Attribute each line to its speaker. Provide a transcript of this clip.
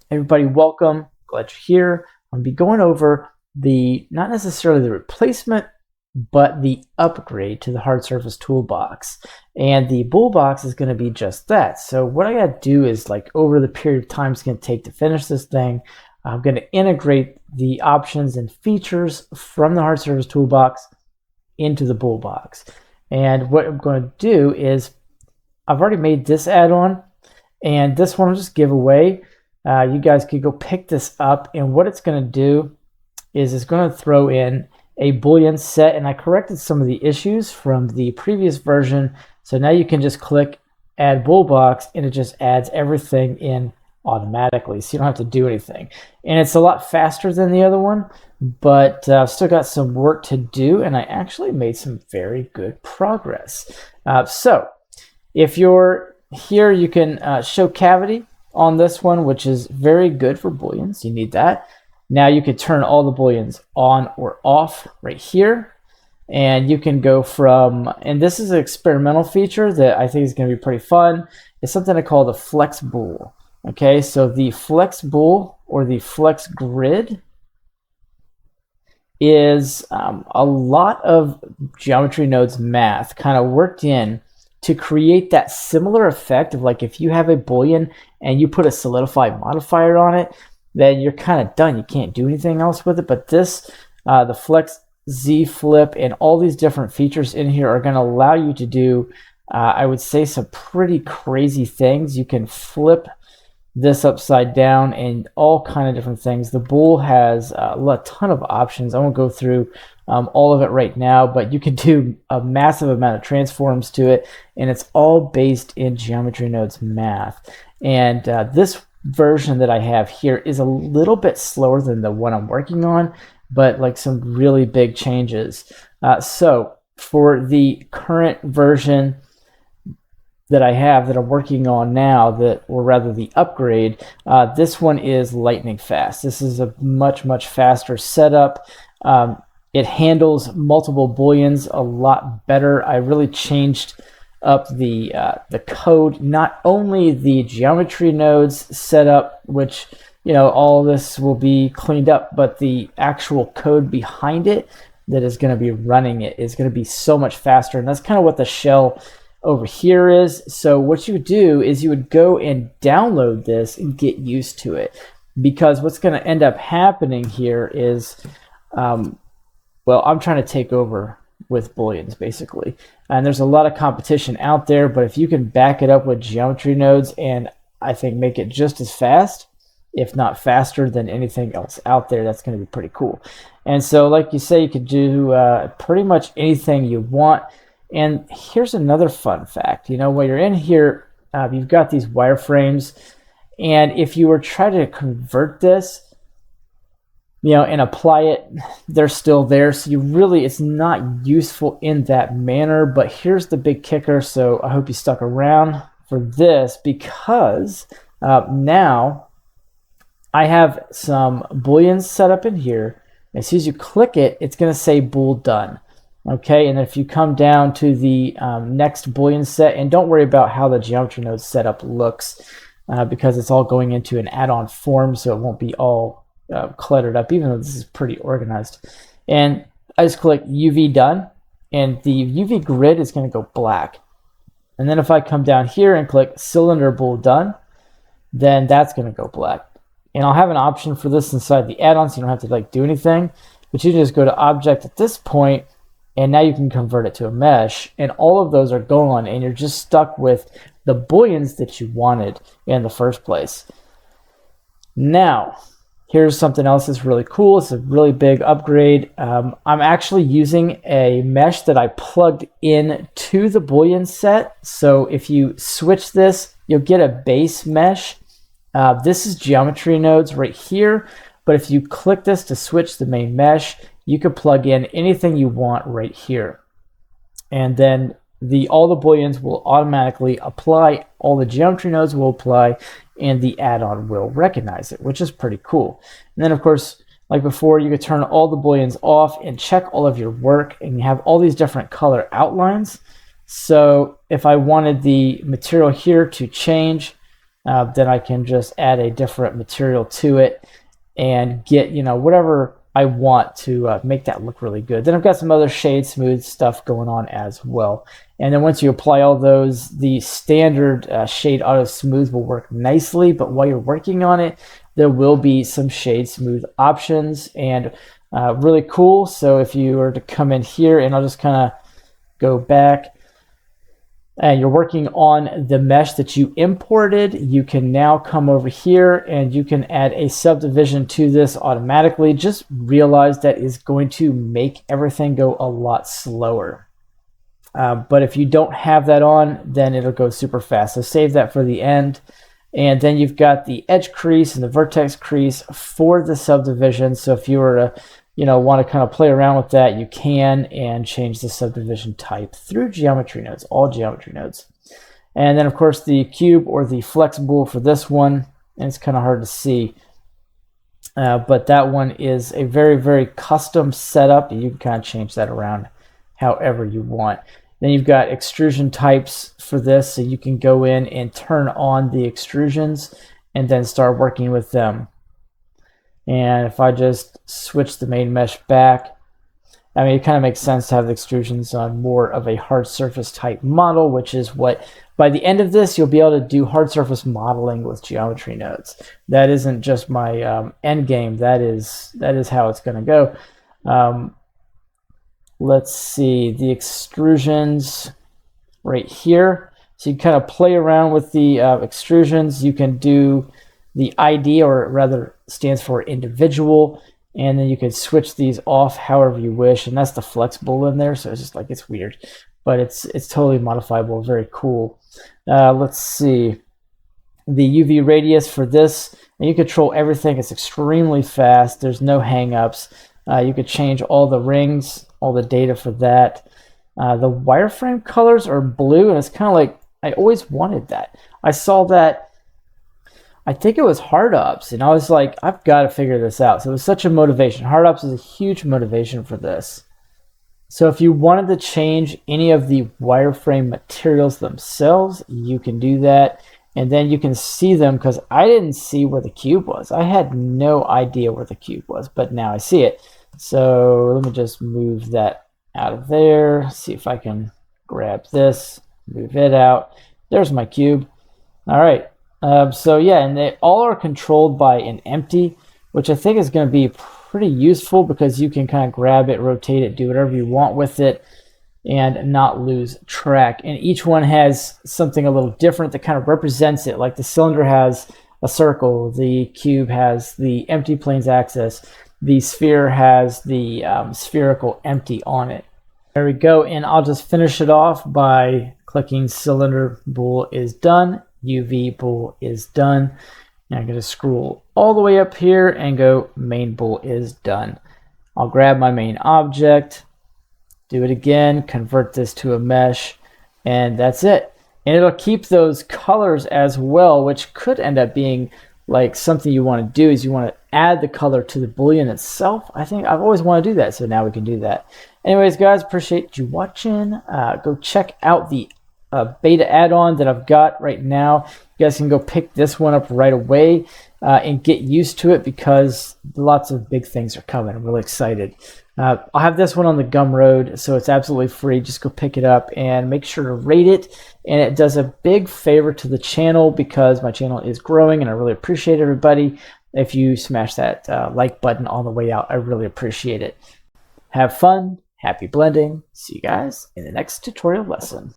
Speaker 1: Everybody, welcome. Glad you're here. I'm going to be going over not necessarily the replacement, but the upgrade to the hard surface toolbox. And the Bool Box is going to be just that. So what I got to do is, like, over the period of time it's going to take to finish this thing, I'm going to integrate the options and features from the hard surface toolbox into the Bool Box. And what I'm going to do is, I've already made this add-on, and this one I'll just give away. You guys could go pick this up, and what it's going to do is it's going to throw in a Boolean set, and I corrected some of the issues from the previous version, so now you can just click add Bool Box and it just adds everything in automatically, so you don't have to do anything. And it's a lot faster than the other one, but I've still got some work to do, and I actually made some very good progress. So if you're here, you can show cavity on this one, which is very good for booleans. You need that. Now you could turn all the booleans on or off right here, and you can go from, and this is an experimental feature that I think is going to be pretty fun. It's something I call the flex bool. Okay, so the flex bool or the flex grid is a lot of geometry nodes math kind of worked in to create that similar effect of, like, if you have a boolean and you put a solidified modifier on it, then you're kind of done. You can't do anything else with it. But this, the flex Z flip and all these different features in here are going to allow you to do, I would say, some pretty crazy things. You can flip this upside down and all kind of different things. The bool has a ton of options. I won't go through all of it right now, but you can do a massive amount of transforms to it, and it's all based in geometry nodes math. And this version that I have here is a little bit slower than the one I'm working on, but like some really big changes. So for the current version that I have that I'm working on now, or rather the upgrade, this one is lightning fast. This is a much faster setup. It handles multiple booleans a lot better. I really changed up the code, not only the geometry nodes setup, which, you know, all of this will be cleaned up, but the actual code behind it that is going to be running it is going to be so much faster. And that's kind of what the shell over here is. So what you would do is you would go and download this and get used to it, because what's going to end up happening here is, well, I'm trying to take over with booleans basically, and there's a lot of competition out there, but if you can back it up with geometry nodes and I think make it just as fast, if not faster than anything else out there, that's going to be pretty cool. And so, like you say, you could do pretty much anything you want. And here's another fun fact. You know, when you're in here, you've got these wireframes, and if you were trying to convert this, you know, and apply it, they're still there. So you really, it's not useful in that manner. But here's the big kicker. So I hope you stuck around for this, because now I have some booleans set up in here. As soon as you click it, it's going to say bool done. Okay, and if you come down to the next boolean set, and don't worry about how the geometry node setup looks, because it's all going into an add-on form, so it won't be all cluttered up, even though this is pretty organized. And I just click UV done, and the UV grid is going to go black. And then if I come down here and click cylinder bool done, then that's going to go black. And I'll have an option for this inside the add-on, so you don't have to like do anything, but you just go to object at this point, and now you can convert it to a mesh, and all of those are gone, and you're just stuck with the booleans that you wanted in the first place. Now, here's something else that's really cool. It's a really big upgrade. I'm actually using a mesh that I plugged in to the boolean set. So if you switch this, you'll get a base mesh. This is geometry nodes right here, but if you click this to switch the main mesh, you could plug in anything you want right here. And then all the booleans will automatically apply, all the geometry nodes will apply, and the add-on will recognize it, which is pretty cool. And then, of course, like before, you could turn all the booleans off and check all of your work, and you have all these different color outlines. So if I wanted the material here to change, then I can just add a different material to it and get, whatever I want to make that look really good. Then I've got some other shade smooth stuff going on as well. And then once you apply all those, the standard shade auto smooth will work nicely, but while you're working on it, there will be some shade smooth options, and really cool. So if you were to come in here, and I'll just kind of go back, and you're working on the mesh that you imported, you can now come over here and you can add a subdivision to this automatically. Just realize that is going to make everything go a lot slower. But if you don't have that on, then it'll go super fast. So save that for the end. And then you've got the edge crease and the vertex crease for the subdivision. So if you were to want to kind of play around with that, you can, and change the subdivision type through geometry nodes, all geometry nodes. And then of course the cube or the flexible for this one, and it's kind of hard to see, but that one is a very, very custom setup. You can kind of change that around however you want. Then you've got extrusion types for this, so you can go in and turn on the extrusions and then start working with them. And if I just switch the main mesh back, I mean, it kind of makes sense to have the extrusions on more of a hard surface type model, which is what, by the end of this, you'll be able to do hard surface modeling with geometry nodes. That isn't just my end game. That is how it's going to go. Let's see, the extrusions right here. So you kind of play around with the extrusions. You can do the ID, or rather stands for individual, and then you can switch these off however you wish, and that's the flexible in there. So it's just like, it's weird, but it's totally modifiable. Very cool. Let's see, the UV radius for this, and you control everything. It's extremely fast. There's no hang-ups. You could change all the rings, all the data for that. The wireframe colors are blue, and it's kind of like, I always wanted that. I saw that, I think it was Hard Ups, and I was like, I've got to figure this out. So it was such a motivation. Hard Ups is a huge motivation for this. So if you wanted to change any of the wireframe materials themselves, you can do that. And then you can see them, because I didn't see where the cube was. I had no idea where the cube was, but now I see it. So let me just move that out of there. See if I can grab this, move it out. There's my cube. All right. So yeah, and they all are controlled by an empty, which I think is going to be pretty useful, because you can kind of grab it, rotate it, do whatever you want with it, and not lose track. And each one has something a little different that kind of represents it. Like the cylinder has a circle, the cube has the empty planes axis, the sphere has the spherical empty on it. There we go, and I'll just finish it off by clicking cylinder bool is done, UV bool is done. Now I'm going to scroll all the way up here and go main bool is done. I'll grab my main object, do it again, convert this to a mesh, and that's it. And it'll keep those colors as well, which could end up being like something you want to do, is you want to add the color to the boolean itself. I think I've always wanted to do that, so now we can do that. Anyways, guys, appreciate you watching. Go check out the beta add-on that I've got right now. You guys can go pick this one up right away and get used to it, because lots of big things are coming. I'm really excited. I'll have this one on the Gumroad, so it's absolutely free. Just go pick it up and make sure to rate it. And it does a big favor to the channel, because my channel is growing, and I really appreciate everybody. If you smash that like button on the way out, I really appreciate it. Have fun. Happy blending. See you guys in the next tutorial lesson.